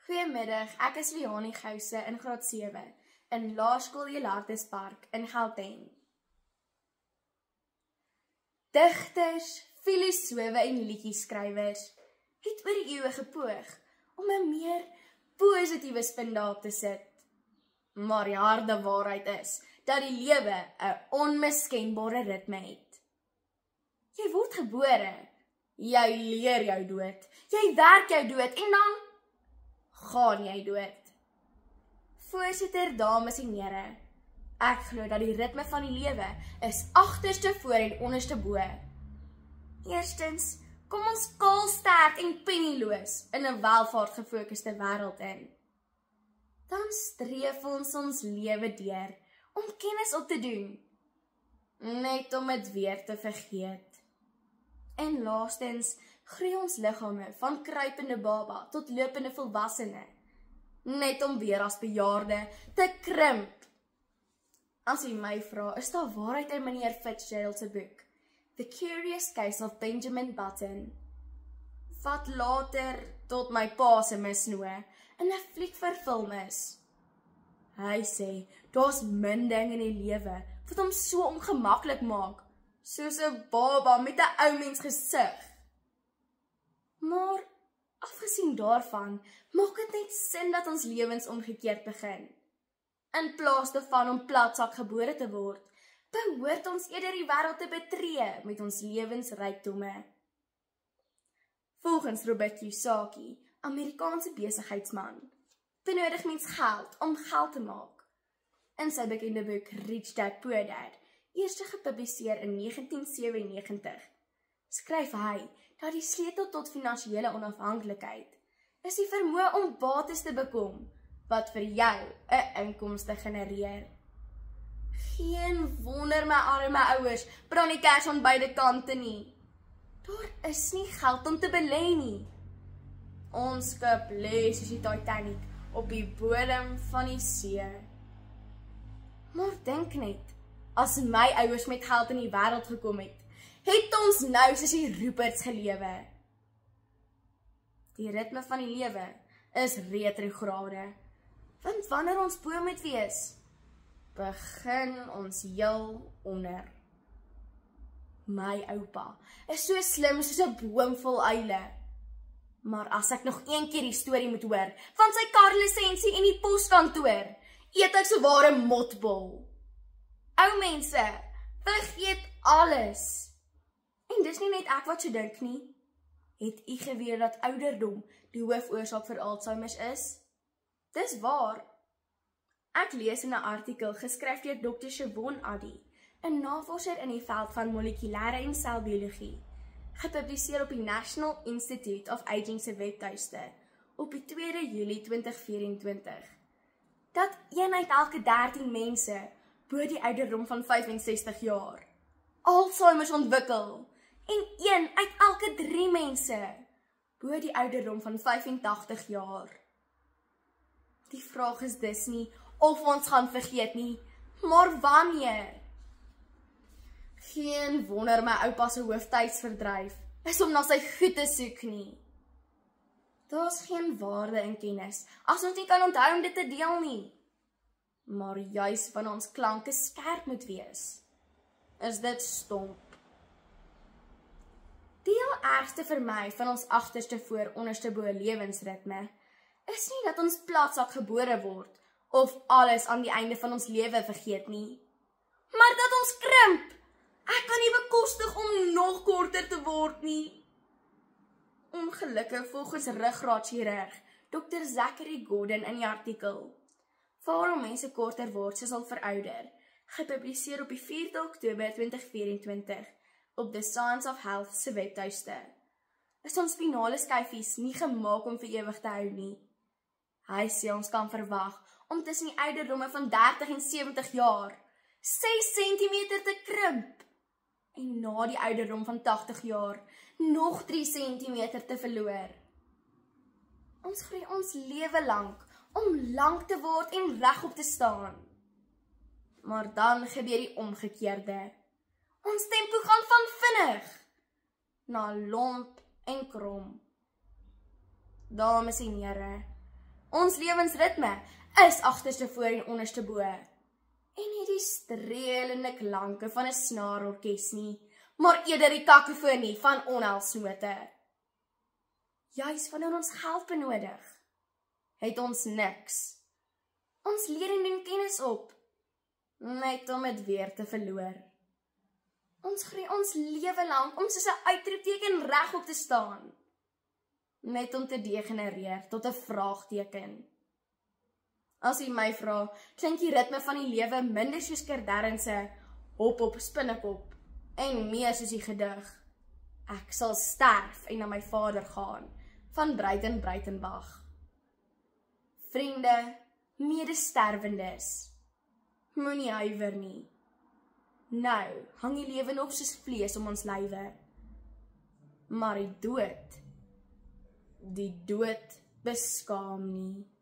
Goeiemiddag, ek is Leonie Gouse in graad 7 in Laerskool Jelartes Park in Gauteng. Digters, filosowe en liedjieskrywers het oor die eeue gepoog om 'n meer positiewe spin daarop te sit. Maar die harde waarheid is dat die lewe 'n onmiskenbare ritme het. Jy word gebore, jy leer jou dood, jy werk jou dood en dan gaan jy dood. Voorsitter, dames en here, ek glo dat die ritme van die lewe is agterste voor en onderste bo. Eerstens, kom ons kaalsterk en pennieloos in 'n welvaartgefokuste wêreld in. Dan streef ons lewe deur om kennis op te doen, net om dit weer te vergeet. En laastens, groei ons liggame van kruipende baba tot lopende volwassene, net om weer as bejaarde te krimp. As jy my vra, is daar waarheid in meneer Fitzgerald se boek, The Curious Case of Benjamin Button, wat later tot my pa se misnoë in 'n fliek verfilm is. Hy sê, daar's min dinge in die lewe wat hom so ongemaklik maak, soos 'n baba met 'n ou mens gesig. Maar, afgesien daarvan, maak dit net sin dat ons lewens omgekeerd begin. In plaas daarvan om platsak gebore te word, behoort ons eerder die wêreld te betree met ons lewensrykdomme. Volgens Robert Kiyosaki, Amerikaanse besigheidsman, benodig mens geld om geld te maak. In sy bekende boek Rich Dad Poor Dad, eers gepubliseer in 1997, skryf hy dat die sleutel tot finansiële onafhanklikheid is die vermoë om bates te bekom wat vir jou 'n inkomste genereer. Geen wonder my arme ouers brand die kers aan beide kante nie. Daar is nie geld om te belê nie. Ons skip lê soos die Titanic op die bodem van die see. Maar dink net, as my ouers met geld in die wêreld gekom het ons nou soos die Ruperts gelewe. Die ritme van die lewe is retrograde, want wanneer ons bo moet wees, begin ons heel onder. My oupa is so slim soos 'n boom vol uile. Maar as ek nog een keer die storie moet hoor van sy karlisensie en die poskantoor, eet ek so ware motbol. Ou mense, vergeet alles. En dis nie net ek wat so dink nie. Het u geweet dat ouderdom die hoofoorsaak vir Alzheimer is? Dis waar. Ek lees in 'n artikel geskryf deur Dr. Siobhan Addy, 'n navorser in die veld van molekulêre en selbiologie, gepubliseer op die National Institute of Aging se webtuiste op die 2 Julie 2024, dat 1 uit elke 13 mense bo die ouderdom van 65 jaar Alzheimer ontwikkel en 1 uit elke 3 mense bo die ouderdom van 85 jaar. Die vraag is dus nie of ons gaan vergeet nie, maar wanneer? Geen wonder my oupa se hooftydsverdryf is om na sy goed te soek nie. Daar's geen waarde in kennis as ons nie kan onthou om dit te deel nie. Maar juis wanneer ons klanke skerp moet wees, is dit stomp. Die heel ergste vir my van ons agterste voor onderste bo lewensritme is nie dat ons platsak gebore word of alles aan die einde van ons lewe vergeet nie, maar dat ons krimp. Ek kan nie bekostig om nog korter te word nie. Ongelukkig volgens ruggraatchirurg Dr. Zachary Gordon in die artikel Waarom mense korter word soos al verouder, gepubliseer op die 4 Oktober 2024 op The Science of Health se webtuiste, is ons spinale skyfies nie gemaak om vir ewig te hou nie. Hy sê ons kan verwag om tussen die ouderdomme van 30 en 70 jaar 6 cm te krimp en na die ouderdom van 80 jaar nog 3 cm te verloor. Ons groei ons lewe lank om lank te word en regop te staan. Maar dan gebeur die omgekeerde. Ons tempo gaan van vinnig na lomp en krom. Dames en here, Ons lewensritme is agterste voor en onderste bo. En nie die strelende klanke van 'n snaarorkes nie, maar eerder die kakofonie van onheilsnote. Juis wanneer ons geld benodig, het ons niks. Ons leer en doen kennis op, net om dit weer te verloor. Ons groei ons lewe lank om soos 'n uitroepteken regop te staan, net om te degenereer tot 'n vraagteken. As jy my vra, klink die ritme van die lewe minder soos Kerdern se hop op spinnekop en meer soos die gedig Ek sal sterf en na my vader gaan van Breitenbach. Vriende, medesterwendes, moenie huiwer nie. Nou hang die lewe nog soos vlees om ons lywe. Maar die dood beskaam nie.